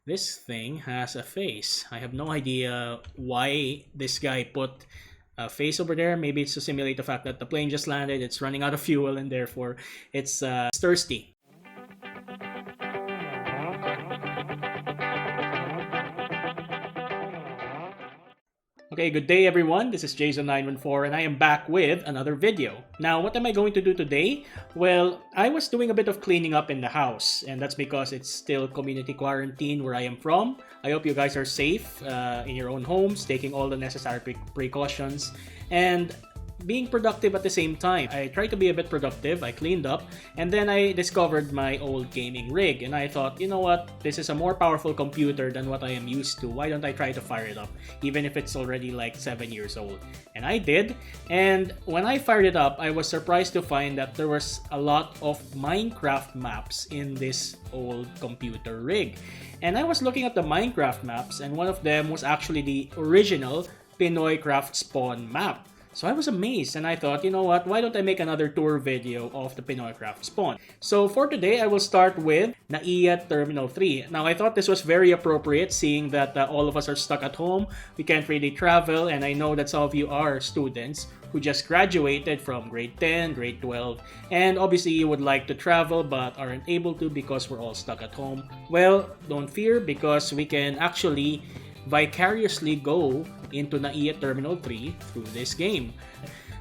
This thing has a face. I have no idea why this guy put a face over there. Maybe it's to simulate the fact that the plane just landed, it's running out of fuel, and therefore it's thirsty. Okay, good day everyone. This is Jason914 and I am back with another video. Now, what am I going to do today? Well, I was doing a bit of cleaning up in the house, and that's because it's still community quarantine where I am from. I hope you guys are safe in your own homes, taking all the necessary precautions, and being productive at the same time. I tried to be a bit productive, I cleaned up, and then I discovered my old gaming rig, and I thought, you know what, this is a more powerful computer than what I am used to. Why don't I try to fire it up, even if it's already like 7 years old? And I did, and when I fired it up, I was surprised to find that there was a lot of Minecraft maps in this old computer rig. And I was looking at the Minecraft maps, and one of them was actually the original PinoyCraft spawn map. So I was amazed, and I thought, you know what, why don't I make another tour video of the PinoyCraft spawn? So for today, I will start with NAIA Terminal 3. Now, I thought this was very appropriate, seeing that all of us are stuck at home. We can't really travel, and I know that some of you are students who just graduated from grade 10, grade 12, and obviously you would like to travel but aren't able to because we're all stuck at home. Well, don't fear, because we can actually vicariously go into NAIA Terminal 3 through this game.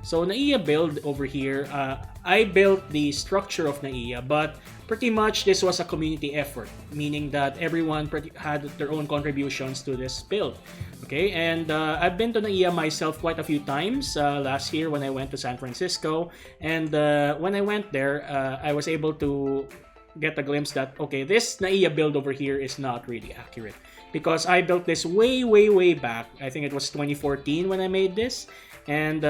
So NAIA build over here, I built the structure of NAIA, but pretty much this was a community effort, meaning that everyone had their own contributions to this build. Okay, and I've been to NAIA myself quite a few times last year when I went to San Francisco, and when I went there, I was able to get a glimpse that, okay, this NAIA build over here is not really accurate, because I built this way back. I think it was 2014 when I made this, and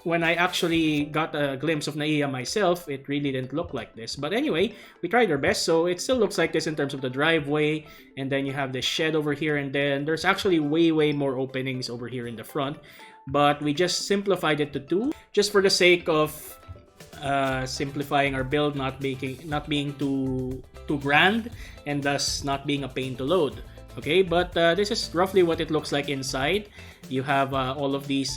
when I actually got a glimpse of NAIA myself, it really didn't look like this. But anyway, we tried our best, so it still looks like this in terms of the driveway, and then you have this shed over here, and then there's actually way more openings over here in the front, but we just simplified it to 2 just for the sake of simplifying our build, not being too grand, and thus not being a pain to load. Okay, but this is roughly what it looks like inside. You have all of these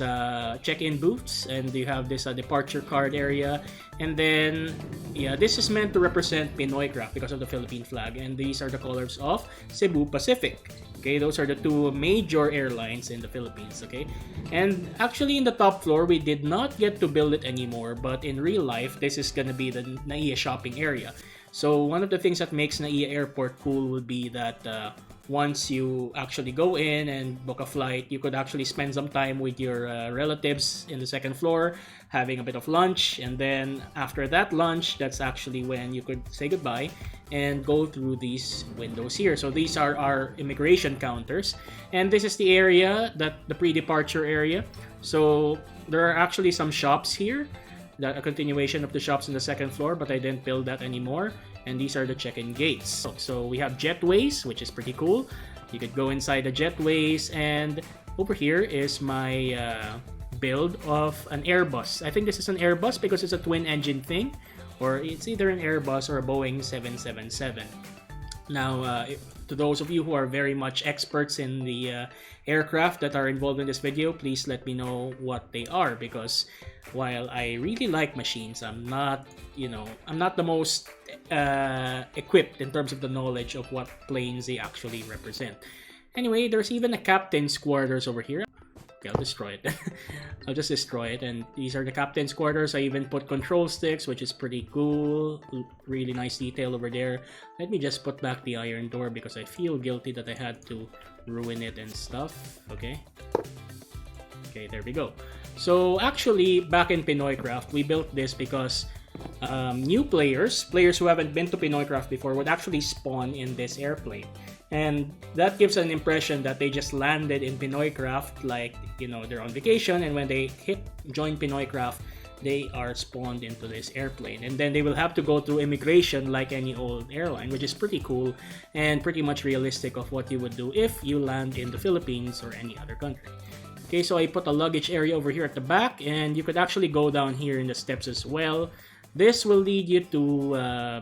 check-in booths, and you have this departure card area, and then yeah, this is meant to represent PinoyCraft because of the Philippine flag, and these are the colors of Cebu Pacific. Okay, those are the 2 major airlines in the Philippines. Okay, and actually in the top floor we did not get to build it anymore, but in real life this is gonna be the NAIA shopping area. So one of the things that makes NAIA Airport cool would be that once you actually go in and book a flight, you could actually spend some time with your relatives in the second floor, having a bit of lunch, and then after that lunch, that's actually when you could say goodbye and go through these windows here. So these are our immigration counters, and this is the area, the pre-departure area. So there are actually some shops here, a continuation of the shops in the second floor, but I didn't build that anymore. And these are the check-in gates. So we have jetways, which is pretty cool. You could go inside the jetways, and over here is my build of an Airbus. I think this is an Airbus because it's a twin engine thing, or it's either an Airbus or a Boeing 777. Now, to those of you who are very much experts in the aircraft that are involved in this video, please let me know what they are, because while I really like machines, I'm not the most equipped in terms of the knowledge of what planes they actually represent. Anyway, there's even a captain's quarters over here. Okay, I'll destroy it. I'll just destroy it. And these are the captain's quarters. I even put control sticks, which is pretty cool. Really nice detail over there. Let me just put back the iron door because I feel guilty that I had to ruin it and stuff. Okay. Okay, there we go. So actually, back in PinoyCraft, we built this because new players who haven't been to PinoyCraft before, would actually spawn in this airplane. And that gives an impression that they just landed in PinoyCraft, like, they're on vacation, and when they join PinoyCraft, they are spawned into this airplane. And then they will have to go through immigration like any old airline, which is pretty cool and pretty much realistic of what you would do if you land in the Philippines or any other country. Okay, so I put a luggage area over here at the back, and you could actually go down here in the steps as well. This will lead you to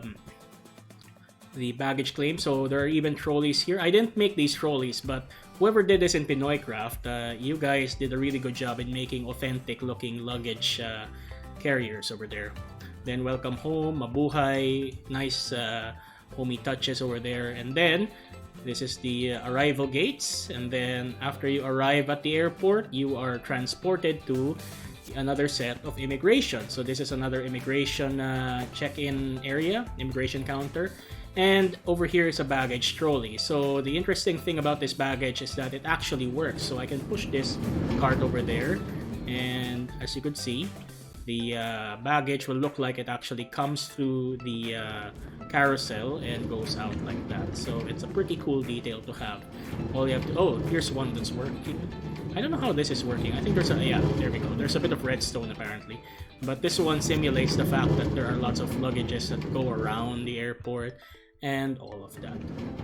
the baggage claim. So there are even trolleys here. I didn't make these trolleys, but whoever did this in PinoyCraft, you guys did a really good job in making authentic looking luggage carriers over there. Then welcome home, mabuhay, nice homey touches over there. And then this is the arrival gates, and then after you arrive at the airport, you are transported to another set of immigration. So this is another immigration check-in area, immigration counter. And over here is a baggage trolley. So the interesting thing about this baggage is that it actually works. So I can push this cart over there, and as you could see, the baggage will look like it actually comes through the carousel and goes out like that. So it's a pretty cool detail to have. All you have to, oh, here's one that's working. I don't know how this is working. I think there's a, yeah, there we go. There's a bit of redstone apparently. But this one simulates the fact that there are lots of luggages that go around the airport and all of that.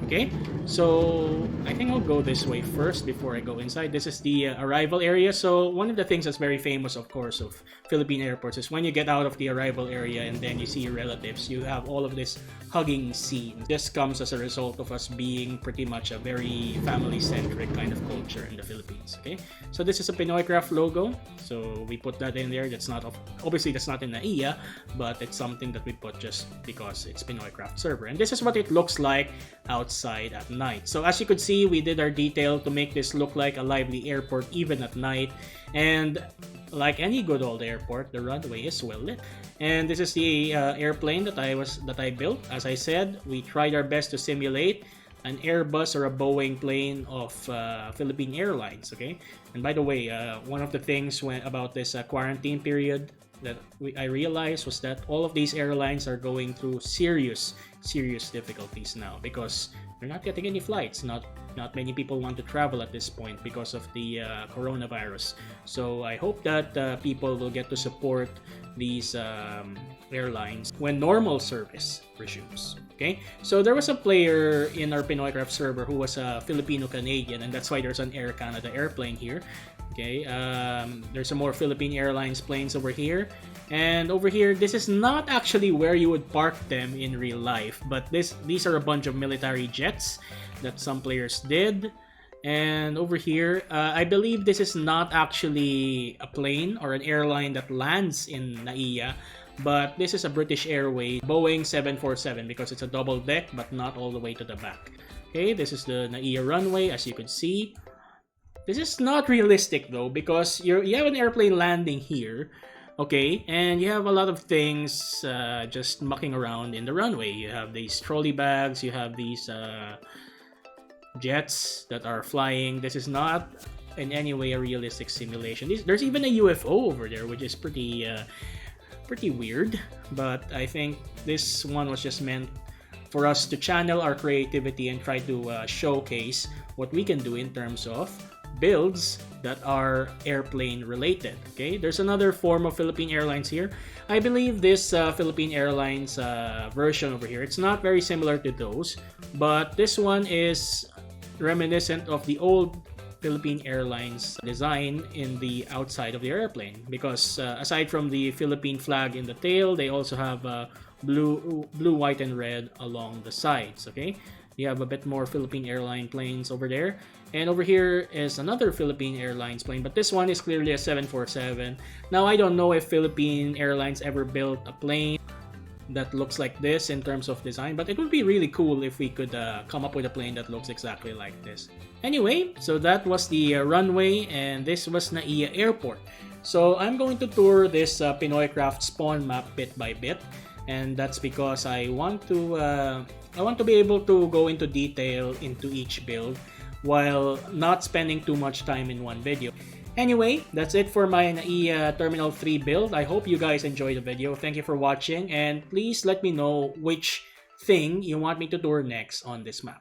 Okay, so I think I'll go this way first before I go inside. This is the arrival area. So one of the things that's very famous, of course, of Philippine airports is when you get out of the arrival area and then you see your relatives, you have all of this hugging scene. This comes as a result of us being pretty much a very family-centric kind of culture in the Philippines. Okay, so this is a PinoyCraft logo, so we put that in there. That's not, obviously that's not in NAIA, but it's something that we put just because it's PinoyCraft server. And this is what it looks like outside at night. So as you could see, we did our detail to make this look like a lively airport even at night. And like any good old airport, the runway is well lit. And this is the airplane that I built. As I said, we tried our best to simulate an Airbus or a Boeing plane of Philippine Airlines. Okay, and by the way, one of the things about this quarantine period that I realized was that all of these airlines are going through serious difficulties now because they're not getting any flights. Not many people want to travel at this point because of the coronavirus. So I hope that people will get to support these airlines when normal service resumes. Okay, so there was a player in our PinoyCraft server who was a Filipino-Canadian, and that's why there's an Air Canada airplane here. Okay, there's some more Philippine Airlines planes over here. And over here, this is not actually where you would park them in real life, but these are a bunch of military jets that some players did. And over here, I believe this is not actually a plane or an airline that lands in NAIA, but this is a British Airways Boeing 747 because it's a double deck but not all the way to the back. Okay, this is the NAIA runway, as you could see. This is not realistic though because you have an airplane landing here, okay, and you have a lot of things just mucking around in the runway. You have these trolley bags, you have these jets that are flying. This is not in any way a realistic simulation. There's even a UFO over there, which is pretty weird, but I think this one was just meant for us to channel our creativity and try to showcase what we can do in terms of builds that are airplane related. Okay, there's another form of Philippine Airlines here. I believe this Philippine Airlines version over here, it's not very similar to those, but this one is reminiscent of the old Philippine Airlines design in the outside of the airplane because aside from the Philippine flag in the tail, they also have blue, white, and red along the sides. Okay, you have a bit more Philippine Airline planes over there. And over here is another Philippine Airlines plane, but this one is clearly a 747. Now, I don't know if Philippine Airlines ever built a plane that looks like this in terms of design, but it would be really cool if we could come up with a plane that looks exactly like this. Anyway, so that was the runway, and this was NAIA Airport. So I'm going to tour this PinoyCraft spawn map bit by bit, and that's because I want to be able to go into detail into each build while not spending too much time in one video. Anyway, that's it for my NAIA Terminal 3 build. I hope you guys enjoyed the video. Thank you for watching, and please let me know which thing you want me to tour next on this map.